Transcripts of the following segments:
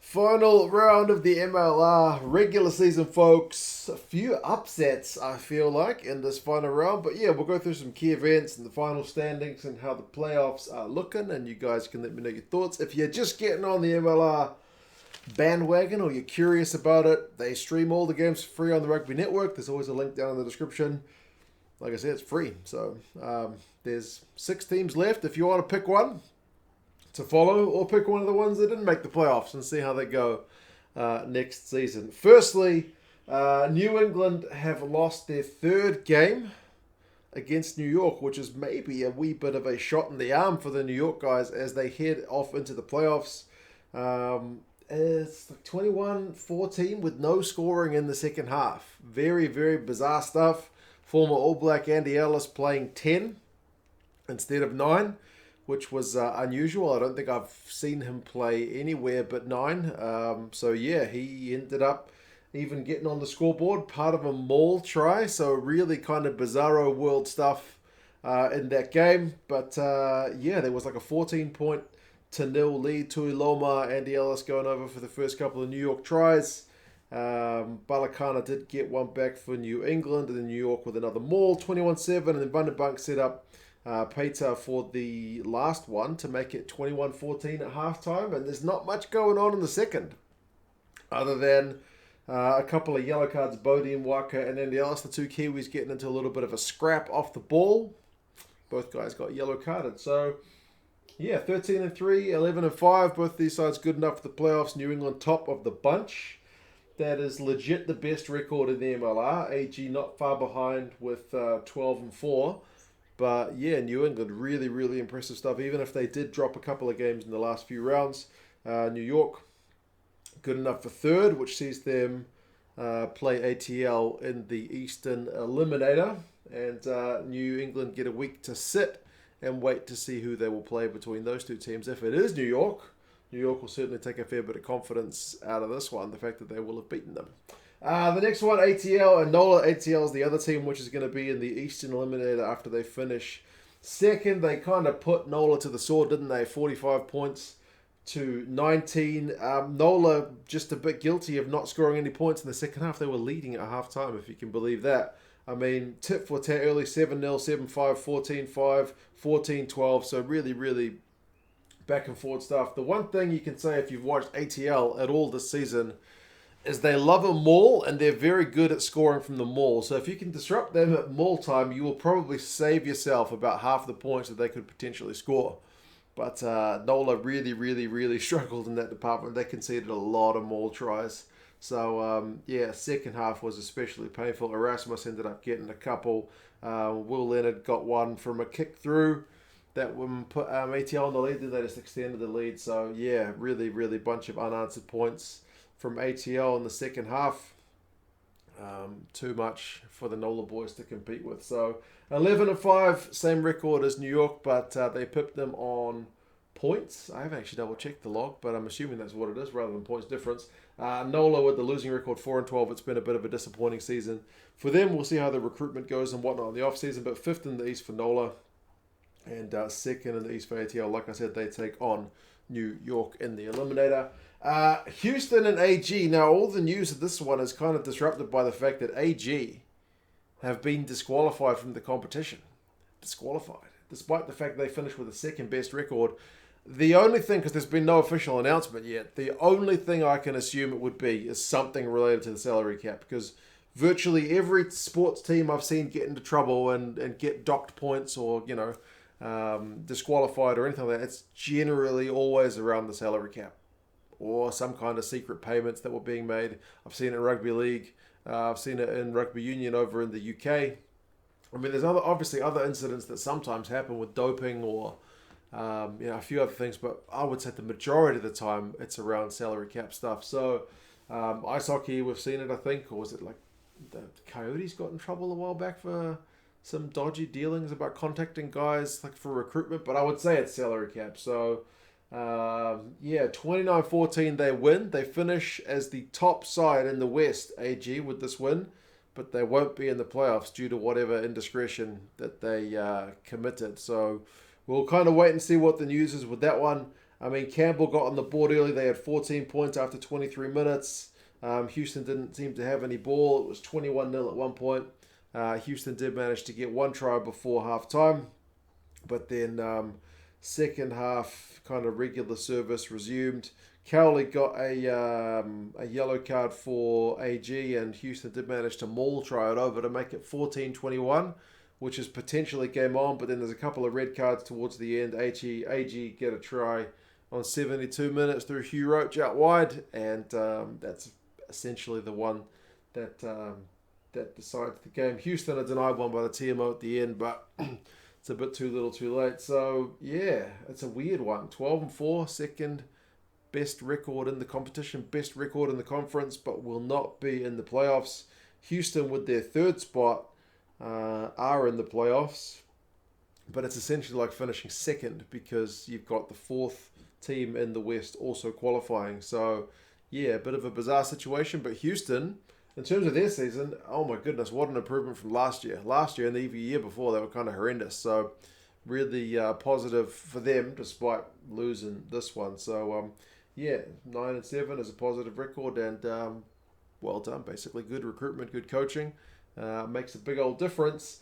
Final round of the MLR regular season, folks. A few upsets, I feel like, in this final round. But yeah, we'll go through some key events and the final standings and how the playoffs are looking. And you guys can let me know your thoughts. If you're just getting on the MLR bandwagon or you're curious about it, they stream all the games for free on the Rugby Network. There's always a link down in the description. Like I said, it's free. So there's 6 teams left. If you want to pick one to follow, or pick one of the ones that didn't make the playoffs and see how they go next season. Firstly, New England have lost their 3rd game against New York, which is maybe a wee bit of a shot in the arm for the New York guys as they head off into the playoffs. It's like 21-14 with no scoring in the second half. Very, very bizarre stuff. Former All Black Andy Ellis playing 10 instead of 9, which was unusual. I don't think I've seen him play anywhere but 9. So yeah, he ended up even getting on the scoreboard, part of a maul try. So really kind of bizarro world stuff in that game. But yeah, there was like a 14-point to nil lead to Iloma. Andy Ellis going over for the first couple of New York tries. Balakana did get one back for New England, and then New York with another maul, 21-7, and then Bundabank set up Peter for the last one to make it 21-14 at halftime, and there's not much going on in the second other than a couple of yellow cards. Bodie and Waka and Andy Ellis, the 2 Kiwis, getting into a little bit of a scrap off the ball. Both guys got yellow carded. So yeah, 13-3, 11-5, both these sides good enough for the playoffs. New England top of the bunch. That is legit the best record in the MLR. AG not far behind with 12-4. But yeah, New England, really, really impressive stuff. Even if they did drop a couple of games in the last few rounds. New York, good enough for 3rd, which sees them play ATL in the Eastern Eliminator. And New England get a week to sit and wait to see who they will play between those 2 teams. If it is New York will certainly take a fair bit of confidence out of this one, the fact that they will have beaten them. The next one, ATL and NOLA. ATL is the other team, which is going to be in the Eastern Eliminator after they finish 2nd. They kind of put NOLA to the sword, didn't they? 45 points to 19. NOLA just a bit guilty of not scoring any points in the second half. They were leading at half-time, if you can believe that. I mean, tit for tat early, 7-0, 7-5, 14-5, 14-12. So really, really back and forth stuff. The one thing you can say if you've watched ATL at all this season is they love a maul, and they're very good at scoring from the maul. So if you can disrupt them at maul time, you will probably save yourself about half the points that they could potentially score. But NOLA really, really, really struggled in that department. They conceded a lot of maul tries. So yeah, second half was especially painful. Erasmus ended up getting a couple. Will Leonard got one from a kick through that would put ATL on the lead. Then they just extended the lead. So yeah, really, really bunch of unanswered points from ATL in the second half. Too much for the NOLA boys to compete with. So 11-5, same record as New York, but they pipped them on points. I haven't actually double checked the log, but I'm assuming that's what it is rather than points difference. NOLA with the losing record 4-12. It's been a bit of a disappointing season for them. We'll see how the recruitment goes and whatnot in the off season, but 5th in the East for NOLA and 2nd in the East for ATL. Like I said, they take on New York in the Eliminator. Houston and AG. Now, all the news of this one is kind of disrupted by the fact that AG have been disqualified from the competition. Disqualified. Despite the fact they finished with the 2nd best record. The only thing, because there's been no official announcement yet, the only thing I can assume it would be is something related to the salary cap. Because virtually every sports team I've seen get into trouble and get docked points or, disqualified or anything like that, it's generally always around the salary cap or some kind of secret payments that were being made. I've seen it in rugby league. I've seen it in rugby union over in the UK. I mean, there's obviously other incidents that sometimes happen with doping or a few other things, but I would say the majority of the time it's around salary cap stuff. So ice hockey, we've seen it, I think, or was it like the Coyotes got in trouble a while back for some dodgy dealings about contacting guys like for recruitment, but I would say it's salary cap. So 29-14 they win. They finish as the top side in the West, AG, with this win, but they won't be in the playoffs due to whatever indiscretion that they committed. So we'll kind of wait and see what the news is with that one. I mean, Campbell got on the board early. They had 14 points after 23 minutes. Houston didn't seem to have any ball. It was 21-0 at one point. Houston did manage to get one try before half-time. But then second half, kind of regular service resumed. Cowley got a yellow card for AG, and Houston did manage to maul try it over to make it 14-21, which is potentially game on. But then there's a couple of red cards towards the end. AG get a try on 72 minutes through Hugh Roach out wide, and that's essentially the one that decides the game. Houston are denied one by the TMO at the end, but it's a bit too little too late. So, yeah, it's a weird one. 12-4, second best record in the competition, best record in the conference, but will not be in the playoffs. Houston, with their third spot, are in the playoffs, but it's essentially like finishing second because you've got the fourth team in the West also qualifying. So, yeah, a bit of a bizarre situation, but Houston, in terms of their season, oh my goodness, what an improvement from last year. Last year and the year before, they were kind of horrendous. So, really positive for them despite losing this one. So, 9-7 is a positive record, and well done, basically. Good recruitment, good coaching. Makes a big old difference.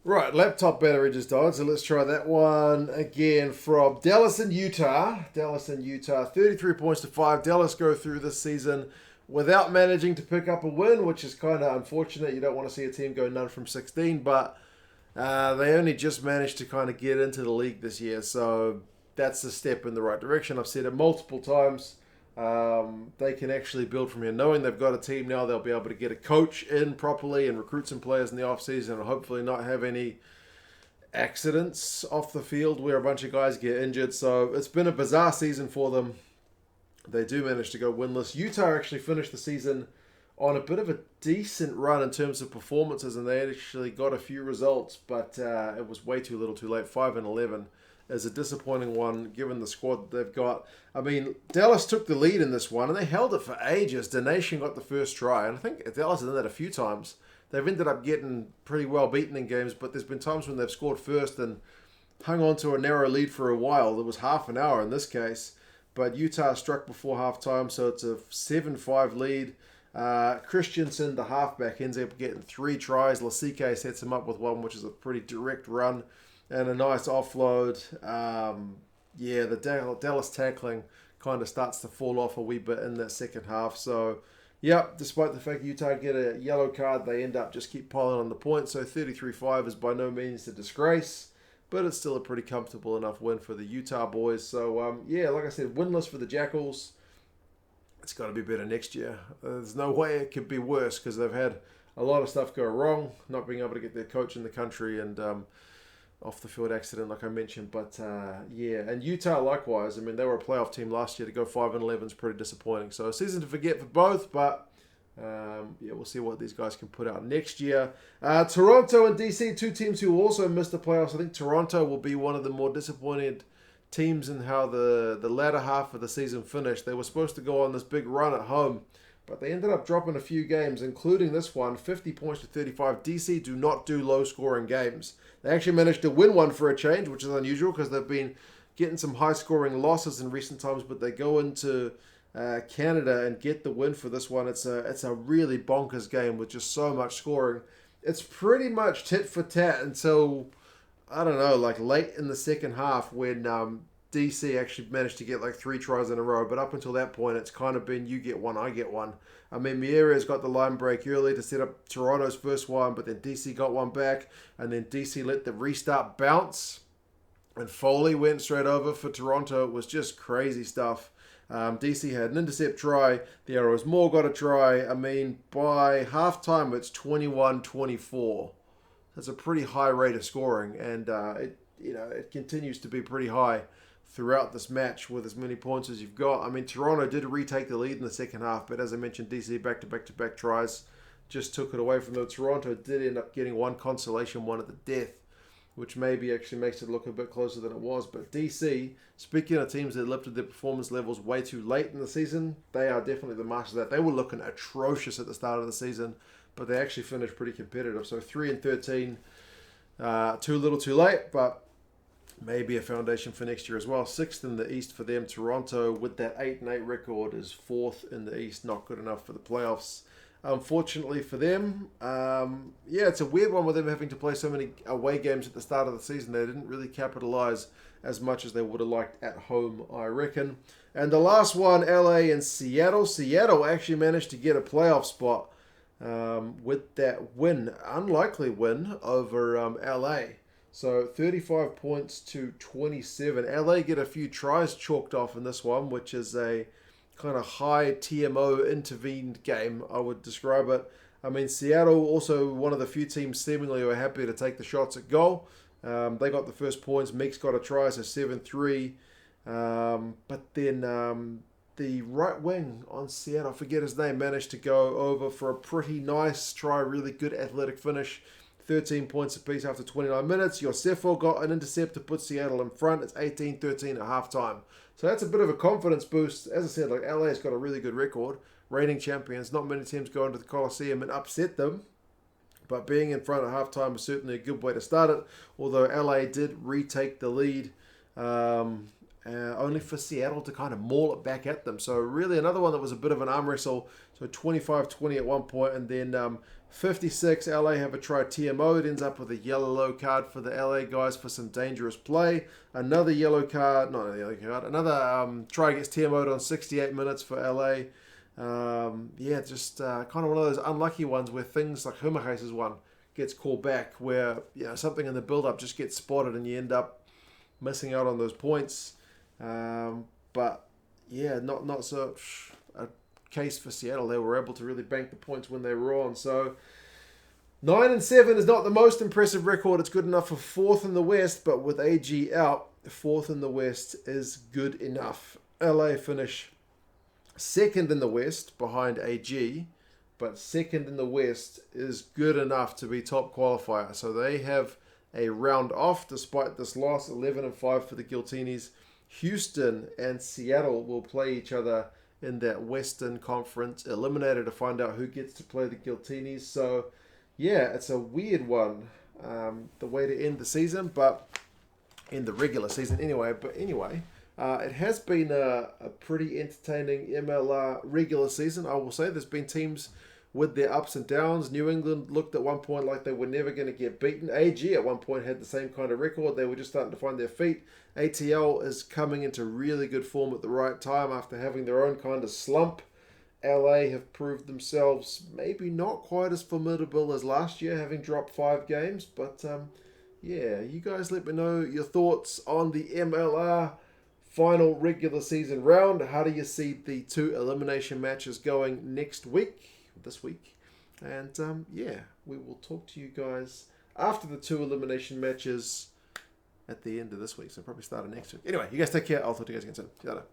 Right, laptop battery just died, so let's try that one again from Dallas in Utah. 33 points to 5. Dallas go through this season without managing to pick up a win, which is kind of unfortunate. You don't want to see a team go none from 16, but they only just managed to kind of get into the league this year, so that's a step in the right direction. I've said it multiple times. They can actually build from here. Knowing they've got a team now, they'll be able to get a coach in properly and recruit some players in the offseason and hopefully not have any accidents off the field where a bunch of guys get injured. So it's been a bizarre season for them. They do manage to go winless. Utah actually finished the season on a bit of a decent run in terms of performances, and they actually got a few results, but it was way too little too late. 5-11 is a disappointing one given the squad they've got. I mean, Dallas took the lead in this one, and they held it for ages. Donation got the first try, and I think Dallas has done that a few times. They've ended up getting pretty well beaten in games, but there's been times when they've scored first and hung on to a narrow lead for a while. It was half an hour in this case, but Utah struck before halftime, so it's a 7-5 lead. Christensen, the halfback, ends up getting 3 tries. Lasike sets him up with one, which is a pretty direct run and a nice offload. The Dallas tackling kind of starts to fall off a wee bit in that second half. So, despite the fact Utah get a yellow card, they end up just keep piling on the points. So 33-5 is by no means a disgrace, but it's still a pretty comfortable enough win for the Utah boys. So, like I said, winless for the Jackals. It's got to be better next year. There's no way it could be worse because they've had a lot of stuff go wrong, not being able to get their coach in the country and off the field accident, like I mentioned. But and Utah likewise. I mean, they were a playoff team last year. To go 5-11 is pretty disappointing. So a season to forget for both, but we'll see what these guys can put out next year. Toronto and DC, two teams who also missed the playoffs. I think Toronto will be one of the more disappointed teams in how the latter half of the season finished. They were supposed to go on this big run at home, but they ended up dropping a few games, including this one, 50 points to 35. DC do not do low-scoring games. They actually managed to win one for a change, which is unusual because they've been getting some high-scoring losses in recent times, but they go into Canada and get the win for this one. It's a really bonkers game with just so much scoring. It's pretty much tit for tat until, I don't know, like late in the second half when DC actually managed to get like 3 tries in a row. But up until that point, it's kind of been you get one, I get one. I mean, Miera's got the line break early to set up Toronto's first one, but then DC got one back, and then DC let the restart bounce, and Foley went straight over for Toronto. It was just crazy stuff. DC had an intercept try. The Arrows Moore got a try. I mean, by halftime, it's 21-24. That's a pretty high rate of scoring, and it continues to be pretty high throughout this match with as many points as you've got. I mean, Toronto did retake the lead in the second half, but as I mentioned, DC back-to-back tries just took it away from them. Toronto did end up getting one consolation one at the death, which maybe actually makes it look a bit closer than it was. But DC, speaking of teams that lifted their performance levels way too late in the season, they are definitely the masters of that. They were looking atrocious at the start of the season, but they actually finished pretty competitive. So 3-13, too little too late, but maybe a foundation for next year as well. 6th in the East for them. Toronto, with that 8-8 record, is 4th in the East. Not good enough for the playoffs. Unfortunately for them, it's a weird one with them having to play so many away games at the start of the season. They didn't really capitalize as much as they would have liked at home, I reckon. And the last one, LA and Seattle. Seattle actually managed to get a playoff spot with that win, unlikely win over LA. So 35 points to 27. LA get a few tries chalked off in this one, which is a kind of high TMO intervened game, I would describe it. I mean, Seattle also one of the few teams seemingly were happy to take the shots at goal. They got the first points. Meeks got a try, so 7-3. But then the right wing on Seattle, I forget his name, managed to go over for a pretty nice try, really good athletic finish. 13 points apiece after 29 minutes. Yosefo got an intercept to put Seattle in front. It's 18-13 at halftime. So that's a bit of a confidence boost. As I said, like LA's got a really good record. Reigning champions. Not many teams go into the Coliseum and upset them. But being in front at halftime is certainly a good way to start it. Although LA did retake the lead. Only for Seattle to kind of maul it back at them. So really another one that was a bit of an arm wrestle. So 25-20 at one point, and then 56, LA have a try TMO. It ends up with a yellow card for the LA guys for some dangerous play. Another yellow card, not a yellow card, another try gets TMO'd on 68 minutes for LA. Just kind of one of those unlucky ones where things like Humachase's one gets called back, where something in the build-up just gets spotted and you end up missing out on those points. Not such a case for Seattle. They were able to really bank the points when they were on. So 9-7 is not the most impressive record. It's good enough for 4th in the West, but with AG out, 4th in the West is good enough. LA finish 2nd in the West behind AG, but 2nd in the West is good enough to be top qualifier. So they have a round off despite this loss, 11-5 for the Giltinis. Houston and Seattle will play each other in that Western Conference eliminator to find out who gets to play the Giltinis. So, it's a weird one, the way to end the season, but in the regular season anyway. But anyway, it has been a pretty entertaining MLR regular season, I will say. There's been teams with their ups and downs. New England looked at one point like they were never going to get beaten. AG at one point had the same kind of record. They were just starting to find their feet. ATL is coming into really good form at the right time after having their own kind of slump. LA have proved themselves maybe not quite as formidable as last year, having dropped 5 games. But you guys let me know your thoughts on the MLR final regular season round. How do you see the 2 elimination matches going this week? And we will talk to you guys after the 2 elimination matches at the end of this week. So probably start of next week. Anyway, you guys take care. I'll talk to you guys again soon. See you later.